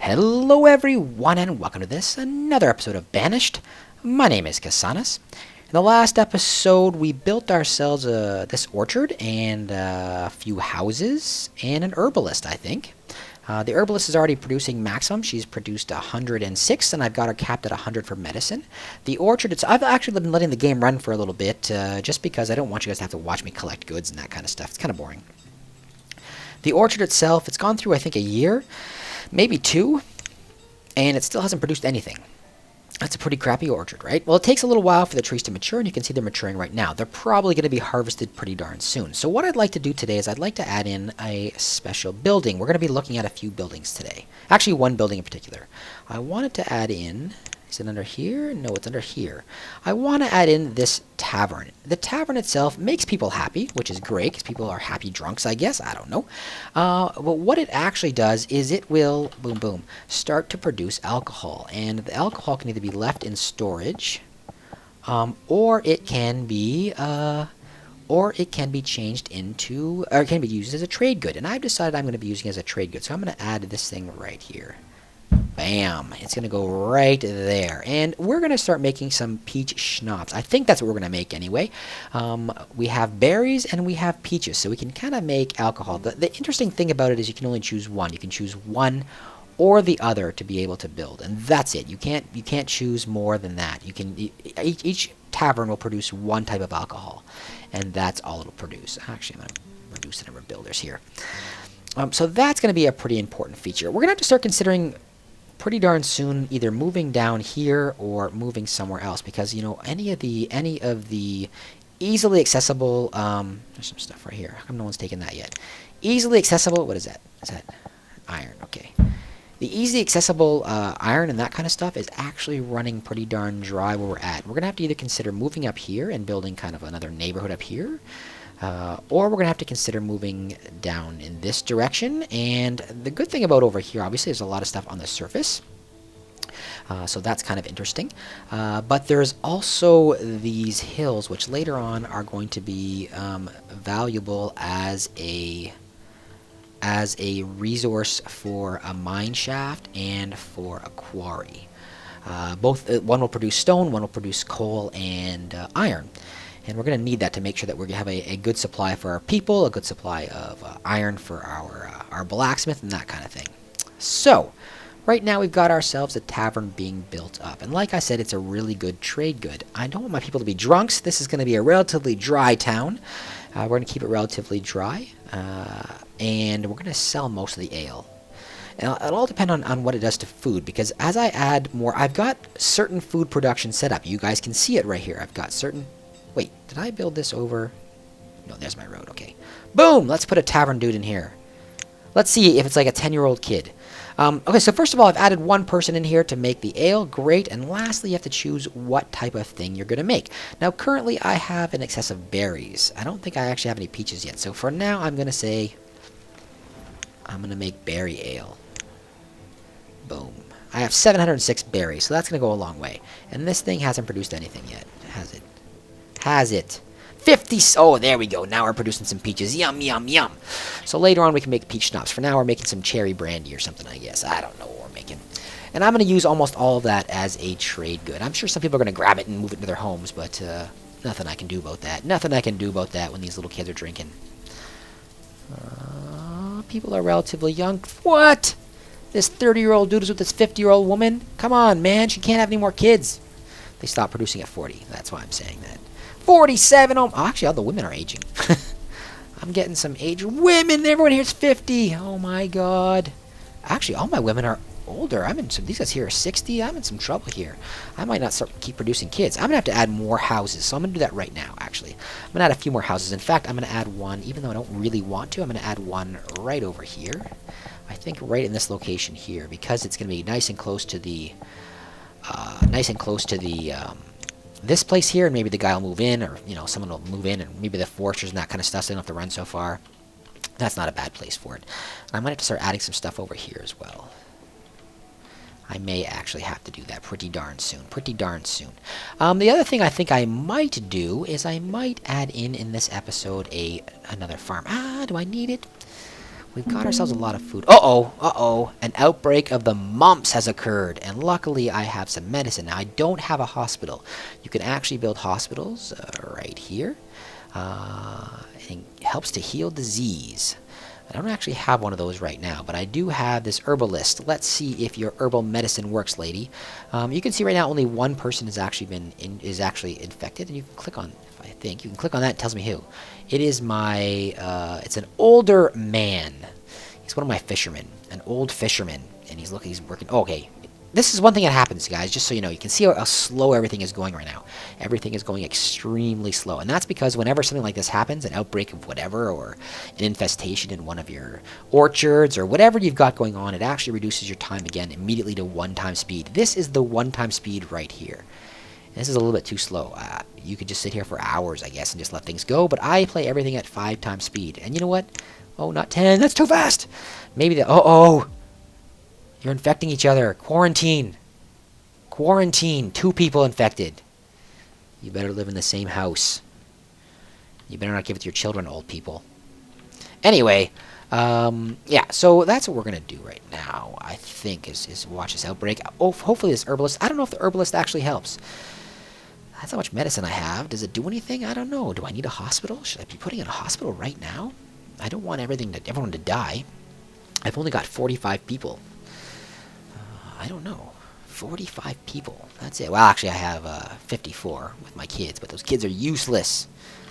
Hello everyone and welcome to another episode of Banished. My name is Kasanas. In the last episode we built ourselves this orchard and a few houses and an herbalist, I think. The herbalist is already producing maximum. She's produced 106 and I've got her capped at 100 for medicine. The orchard, I've actually been letting the game run for a little bit just because I don't want you guys to have to watch me collect goods and that kind of stuff. It's kind of boring. The orchard itself, it's gone through I think a year. Maybe 2, and it still hasn't produced anything. That's a pretty crappy orchard, right? Well, it takes a little while for the trees to mature, and you can see they're maturing right now. They're probably going to be harvested pretty darn soon. So what I'd like to do today is I'd like to add in a special building. We're going to be looking at a few buildings today. Actually, one building in particular. I wanted to add in... Is it under here? No, it's under here. I want to add in this tavern. The tavern itself makes people happy, which is great, because people are happy drunks, I guess. I don't know. But what it actually does is it will, boom, boom, start to produce alcohol. And the alcohol can either be left in storage, or it can be changed into, or it can be used as a trade good. And I've decided I'm going to be using it as a trade good. So I'm going to add this thing right here. Bam! It's going to go right there. And we're going to start making some peach schnapps. I think that's what we're going to make anyway. We have berries and we have peaches, so we can kind of make alcohol. The interesting thing about it is you can only choose one. You can choose one or the other to be able to build, and that's it. You can't choose more than that. You can each tavern will produce one type of alcohol, and that's all it'll produce. Actually, I'm going to reduce the number of builders here. So that's going to be a pretty important feature. We're going to have to start considering pretty darn soon either moving down here or moving somewhere else, because you know any of the easily accessible there's some stuff right here. How come no one's taken that yet? Easily accessible, what is that? Is that iron? Okay. The easily accessible iron and that kind of stuff is actually running pretty darn dry where we're at. We're gonna have to either consider moving up here and building kind of another neighborhood up here, or we're going to have to consider moving down in this direction. And the good thing about over here, obviously, there's a lot of stuff on the surface. So that's kind of interesting. But there's also these hills, which later on are going to be valuable as a resource for a mine shaft and for a quarry. One will produce stone, one will produce coal and iron. And we're going to need that to make sure that we have a good supply for our people, a good supply of iron for our blacksmith, and that kind of thing. So, right now we've got ourselves a tavern being built up. And like I said, it's a really good trade good. I don't want my people to be drunks. This is going to be a relatively dry town. We're going to keep it relatively dry. And we're going to sell most of the ale. And it'll all depend on what it does to food, because as I add more, I've got certain food production set up. You guys can see it right here. I've got certain... Wait, did I build this over? No, there's my road. Okay. Boom! Let's put a tavern dude in here. Let's see if it's like a 10-year-old kid. Okay, so first of all, I've added one person in here to make the ale. Great. And lastly, you have to choose what type of thing you're going to make. Now, currently, I have an excess of berries. I don't think I actually have any peaches yet. So for now, I'm going to say I'm going to make berry ale. Boom. I have 706 berries, so that's going to go a long way. And this thing hasn't produced anything yet, has it? Has it? 50. Oh, there we go. Now we're producing some peaches. Yum, yum, yum. So later on we can make peach schnapps. For now we're making some cherry brandy or something, I guess. I don't know what we're making. And I'm going to use almost all of that as a trade good. I'm sure some people are going to grab it and move it into their homes, but nothing I can do about that. Nothing I can do about that when these little kids are drinking. People are relatively young. What? This 30-year-old dude is with this 50-year-old woman? Come on, man. She can't have any more kids. They stopped producing at 40. That's why I'm saying that. 47. Oh, actually, all the women are aging. I'm getting some aged women. Everyone here is 50. Oh, my God. Actually, all my women are older. These guys here are 60. I'm in some trouble here. I might not keep producing kids. I'm going to have to add more houses. So I'm going to do that right now, actually. I'm going to add a few more houses. In fact, I'm going to add one, even though I don't really want to. I'm going to add one right over here. I think right in this location here, because it's going to be nice and close to the... this place here, and maybe the guy will move in, or, you know, someone will move in, and maybe the foresters and that kind of stuff, so they don't have to run so far. That's not a bad place for it. And I might have to start adding some stuff over here as well. I may actually have to do that pretty darn soon. Pretty darn soon. The other thing I think I might do is I might add in this episode another farm. Do I need it? We've got ourselves a lot of food. Uh-oh, uh-oh. An outbreak of the mumps has occurred, and luckily I have some medicine. Now, I don't have a hospital. You can actually build hospitals right here. It helps to heal disease. I don't actually have one of those right now, but I do have this herbalist. Let's see if your herbal medicine works, lady. You can see right now only one person has actually is actually infected, and you can click on. I think you can click on that. It tells me who. It is my. It's an older man. He's one of my fishermen, an old fisherman, and he's working. Oh, okay. This is one thing that happens, guys, just so you know. You can see how slow everything is going right now. Everything is going extremely slow. And that's because whenever something like this happens, an outbreak of whatever, or an infestation in one of your orchards, or whatever you've got going on, it actually reduces your time again immediately to 1-time speed. This is the 1-time speed right here. This is a little bit too slow. You could just sit here for hours, I guess, and just let things go. But I play everything at 5-time speed. And you know what? Oh, not 10. That's too fast. Maybe the... Uh-oh. You're infecting each other. Quarantine. Quarantine. 2 people infected. You better live in the same house. You better not give it to your children, old people. Anyway, yeah, so that's what we're going to do right now, I think, is watch this outbreak. Oh, hopefully this herbalist... I don't know if the herbalist actually helps. That's how much medicine I have. Does it do anything? I don't know. Do I need a hospital? Should I be putting in a hospital right now? I don't want everyone to die. I've only got 45 people. I don't know. 45 people. That's it. Well, actually, I have 54 with my kids, but those kids are useless.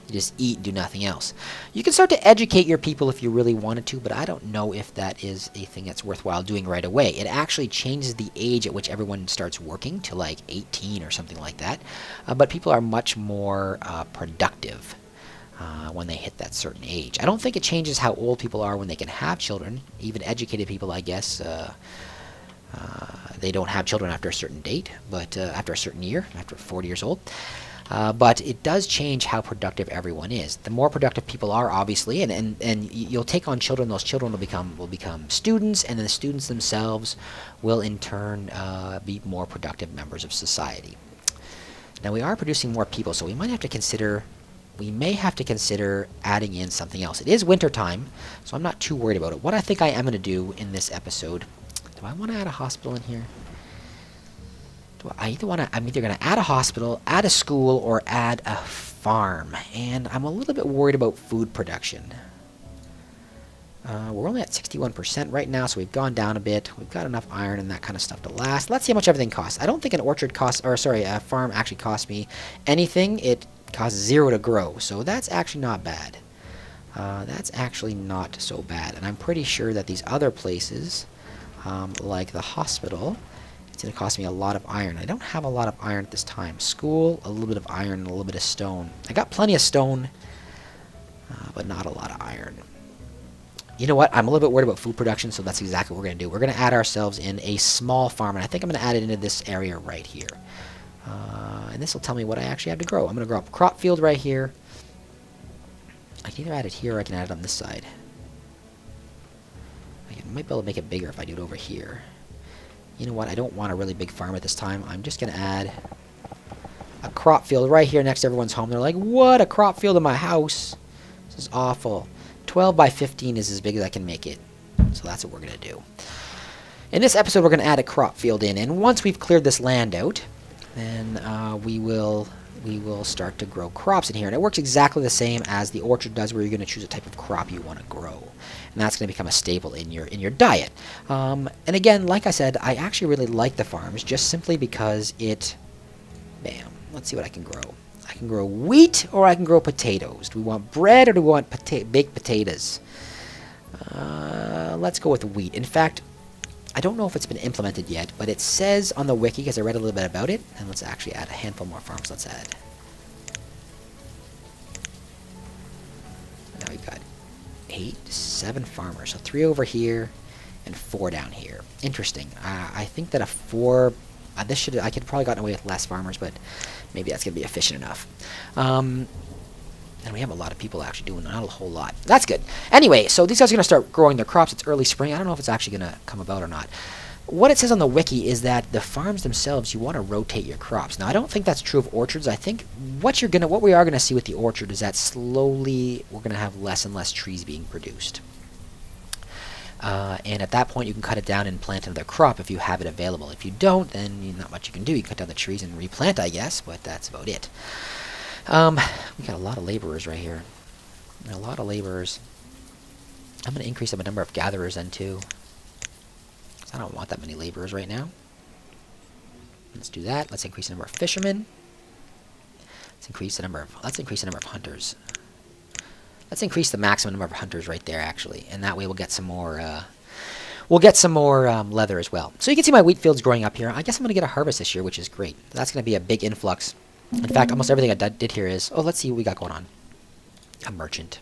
They just eat and do nothing else. You can start to educate your people if you really wanted to, but I don't know if that is a thing that's worthwhile doing right away. It actually changes the age at which everyone starts working to like 18 or something like that. But people are much more productive when they hit that certain age. I don't think it changes how old people are when they can have children. Even educated people, I guess, they don't have children after a certain date, but after a certain year, after 40 years old. But it does change how productive everyone is. The more productive people are, obviously, and you'll take on children. Those children will become students, and then the students themselves will in turn be more productive members of society. Now we are producing more people, so we might have to consider. We may have to consider adding in something else. It is winter time, so I'm not too worried about it. What I think I am going to do in this episode. Do I want to add a hospital in here? I'm either going to add a hospital, add a school, or add a farm. And I'm a little bit worried about food production. We're only at 61% right now, so we've gone down a bit. We've got enough iron and that kind of stuff to last. Let's see how much everything costs. I don't think an orchard costs, or sorry, a farm actually costs me anything. It costs 0 to grow, so that's actually not bad. That's actually not so bad. And I'm pretty sure that these other places... like the hospital, it's going to cost me a lot of iron. I don't have a lot of iron at this time. School, a little bit of iron and a little bit of stone. I got plenty of stone, but not a lot of iron. You know what? I'm a little bit worried about food production, so that's exactly what we're going to do. We're going to add ourselves in a small farm, and I think I'm going to add it into this area right here. And this will tell me what I actually have to grow. I'm going to grow up a crop field right here. I can either add it here or I can add it on this side. I might be able to make it bigger if I do it over here. You know what? I don't want a really big farm at this time. I'm just going to add a crop field right here next to everyone's home. They're like, what? A crop field in my house? This is awful. 12 by 15 is as big as I can make it. So that's what we're going to do. In this episode, we're going to add a crop field in. And once we've cleared this land out, then we will start to grow crops in here. And it works exactly the same as the orchard does, where you're going to choose a type of crop you want to grow. And that's going to become a staple in your diet. And again, like I said, I actually really like the farms, just simply because it... Bam. Let's see what I can grow. I can grow wheat, or I can grow potatoes. Do we want bread, or do we want baked potatoes? Let's go with wheat. In fact, I don't know if it's been implemented yet, but it says on the wiki, because I read a little bit about it, and let's actually add a handful more farms. Let's add. Now we've got 7 farmers. So 3 over here and 4 down here. Interesting. I think that a 4... I could probably gotten away with less farmers, but maybe that's going to be efficient enough. And we have a lot of people actually doing not a whole lot. That's good. Anyway, so these guys are going to start growing their crops. It's early spring. I don't know if it's actually going to come about or not. What it says on the wiki is that the farms themselves, you want to rotate your crops. Now, I don't think that's true of orchards. I think what we are going to see with the orchard is that slowly we're going to have less and less trees being produced. And at that point, you can cut it down and plant another crop if you have it available. If you don't, then not much you can do. You cut down the trees and replant, I guess, but that's about it. We got a lot of laborers right here. A lot of laborers. I'm going to increase the number of gatherers then too. I don't want that many laborers right now. Let's do that. Let's increase the number of fishermen. Let's increase the number of hunters. Let's increase the maximum number of hunters right there, actually, and that way we'll get some more. Leather as well. So you can see my wheat fields growing up here. I guess I'm going to get a harvest this year, which is great. That's going to be a big influx. In fact, almost everything I did here is. Oh, let's see what we got going on. A merchant.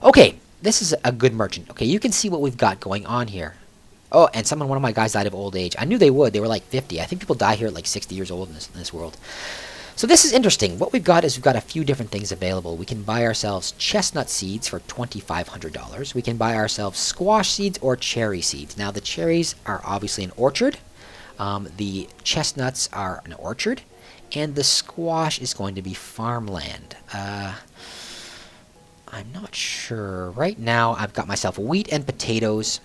Okay, this is a good merchant. Okay, you can see what we've got going on here. Oh, and one of my guys died of old age. I knew they would. They were like 50. I think people die here at like 60 years old in this world. So this is interesting. What we've got is we've got a few different things available. We can buy ourselves chestnut seeds for $2,500. We can buy ourselves squash seeds or cherry seeds. Now the cherries are obviously an orchard. The chestnuts are an orchard. And the squash is going to be farmland. I'm not sure. Right now I've got myself wheat and potatoes.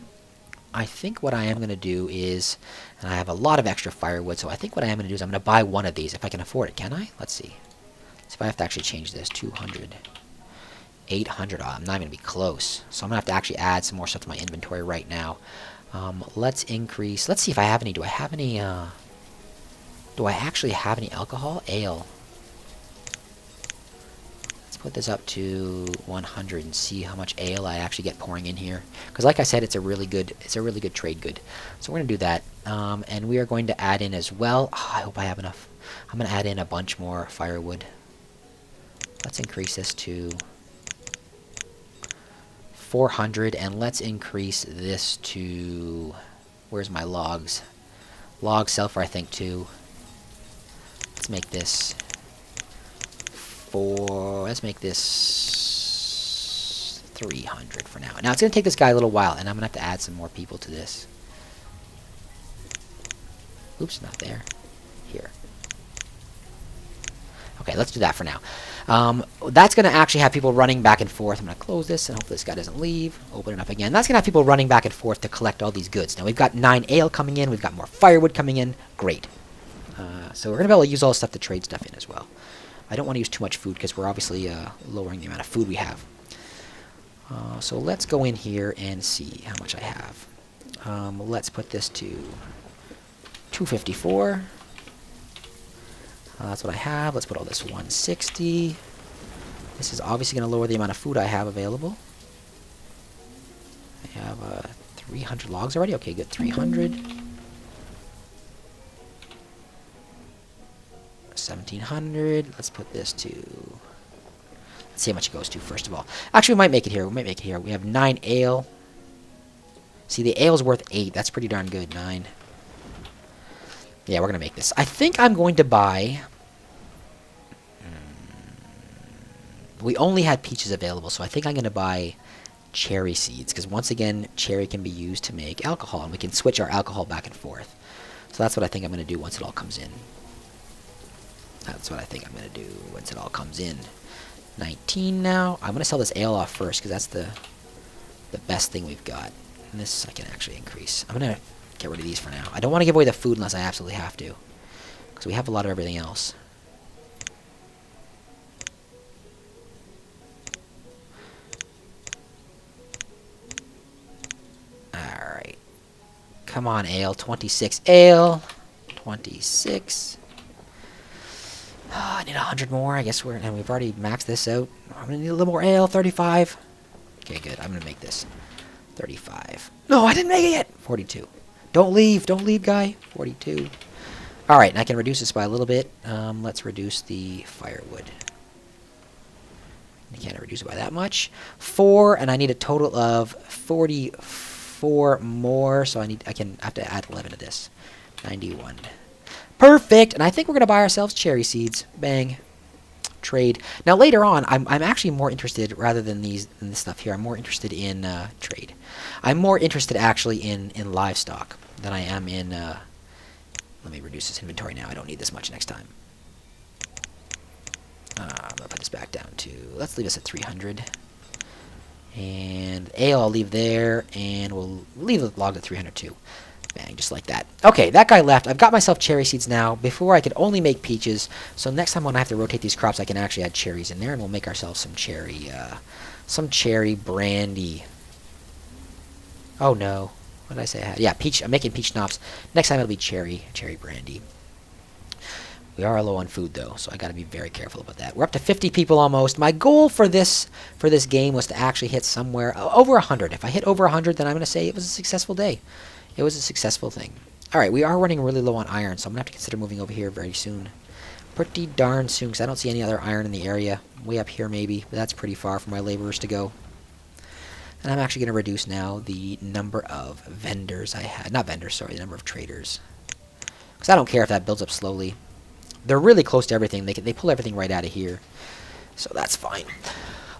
I think what I am going to do is, and I have a lot of extra firewood, so I think what I am going to do is I'm going to buy one of these if I can afford it. Can I? Let's see. Let's see if I have to actually change this. 200. 800. Oh, I'm not going to be close. So I'm going to have to actually add some more stuff to my inventory right now. Let's increase. Let's see if I have any. Do I have any? Do I actually have any alcohol? Ale. Put this up to 100 and see how much ale I actually get pouring in here. Because like I said, it's a really good trade good. So we're going to do that. And we are going to add in as well. Oh, I hope I have enough. I'm going to add in a bunch more firewood. Let's increase this to 400. And let's increase this to... Where's my logs? Logs sell for, I think, 2. Let's make this... Let's make this 300 for now. Now, it's going to take this guy a little while, and I'm going to have to add some more people to this. Oops, not there. Here. Okay, let's do that for now. That's going to actually have people running back and forth. I'm going to close this, and hopefully this guy doesn't leave. Open it up again. That's going to have people running back and forth to collect all these goods. Now, we've got 9 ale coming in. We've got more firewood coming in. Great. So we're going to be able to use all this stuff to trade stuff in as well. I don't want to use too much food because we're obviously lowering the amount of food we have. So let's go in here and see how much I have. Let's put this to 254. That's what I have. Let's put all this 160. This is obviously going to lower the amount of food I have available. I have 300 logs already. Okay, good. 300. 1700. Let's put this to... Let's see how much it goes to, first of all. Actually, we might make it here. We might make it here. We have 9 ale. See, the ale's worth 8. That's pretty darn good. 9. Yeah, we're going to make this. I think I'm going to buy... We only had peaches available, so I think I'm going to buy cherry seeds. Because once again, cherry can be used to make alcohol, and we can switch our alcohol back and forth. So that's what I think I'm going to do once it all comes in. That's what I think I'm going to do once it all comes in. 19 now. I'm going to sell this ale off first because that's the best thing we've got. And this I can actually increase. I'm going to get rid of these for now. I don't want to give away the food unless I absolutely have to. Because we have a lot of everything else. Alright. Come on, ale. 26 ale. 26. Oh, I need 100 more. I guess we've already maxed this out. I'm going to need a little more ale. 35. Okay, good. I'm going to make this 35. No, I didn't make it yet. 42. Don't leave. Don't leave, guy. 42. All right, and I can reduce this by a little bit. Let's reduce the firewood. I can't reduce it by that much. 4, and I need a total of 44 more. So I have to add 11 to this. 91. Perfect, and I think we're going to buy ourselves cherry seeds. Bang. Trade. Now later on, I'm actually more interested, rather than this stuff here, I'm more interested in trade. I'm more interested actually in livestock than I am in... let me reduce this inventory now. I don't need this much next time. I'm going to put this back down to... Let's leave this at 300. And ale I'll leave there, and we'll leave the log at 302. Bang, just like that. Okay, that guy left. I've got myself cherry seeds now. Before I could only make peaches, so next time when I have to rotate these crops, I can actually add cherries in there, and we'll make ourselves some cherry brandy. Oh no, what did I say I had? Yeah, peach. I'm making peach schnapps. Next time it'll be cherry brandy. We are low on food though, so I got to be very careful about that. We're up to 50 people almost. My goal for this game was to actually hit somewhere over 100. If I hit over 100, then I'm going to say it was a successful day. It was a successful thing. Alright, we are running really low on iron, so I'm going to have to consider moving over here very soon. Pretty darn soon, because I don't see any other iron in the area. Way up here maybe, but that's pretty far for my laborers to go. And I'm actually going to reduce now the number of vendors I had. Not vendors, sorry, the number of traders. Because I don't care if that builds up slowly. They're really close to everything. They pull everything right out of here. So that's fine.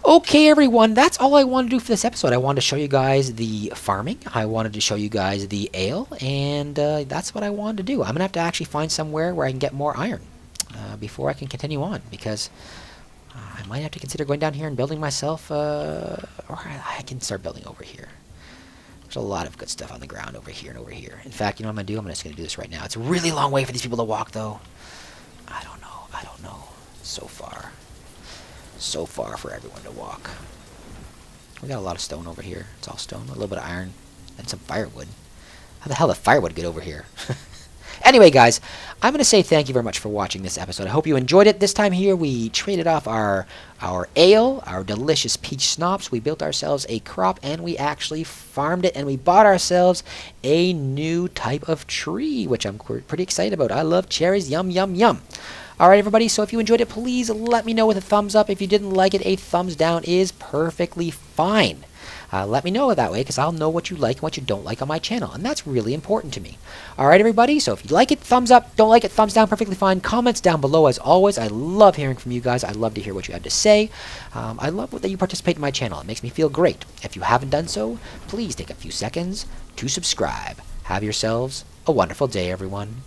Okay, everyone, that's all I wanted to do for this episode. I wanted to show you guys the farming. I wanted to show you guys the ale, and that's what I wanted to do. I'm going to have to actually find somewhere where I can get more iron before I can continue on, because I might have to consider going down here and building myself, or I can start building over here. There's a lot of good stuff on the ground over here and over here. In fact, you know what I'm going to do? I'm just going to do this right now. It's a really long way for these people to walk, though. I don't know. So far for everyone to walk. We got a lot of stone over here. It's all stone. A little bit of iron. And some firewood. How the hell did firewood get over here? Anyway, guys, I'm going to say thank you very much for watching this episode. I hope you enjoyed it. This time here, we traded off our ale, our delicious peach schnapps. We built ourselves a crop, and we actually farmed it, and we bought ourselves a new type of tree, which I'm pretty excited about. I love cherries. Yum, yum, yum. Alright, everybody, so if you enjoyed it, please let me know with a thumbs up. If you didn't like it, a thumbs down is perfectly fine. Let me know that way, because I'll know what you like and what you don't like on my channel, and that's really important to me. Alright, everybody, so if you like it, thumbs up. Don't like it, thumbs down, perfectly fine. Comments down below, as always. I love hearing from you guys. I love to hear what you have to say. I love that you participate in my channel. It makes me feel great. If you haven't done so, please take a few seconds to subscribe. Have yourselves a wonderful day, everyone.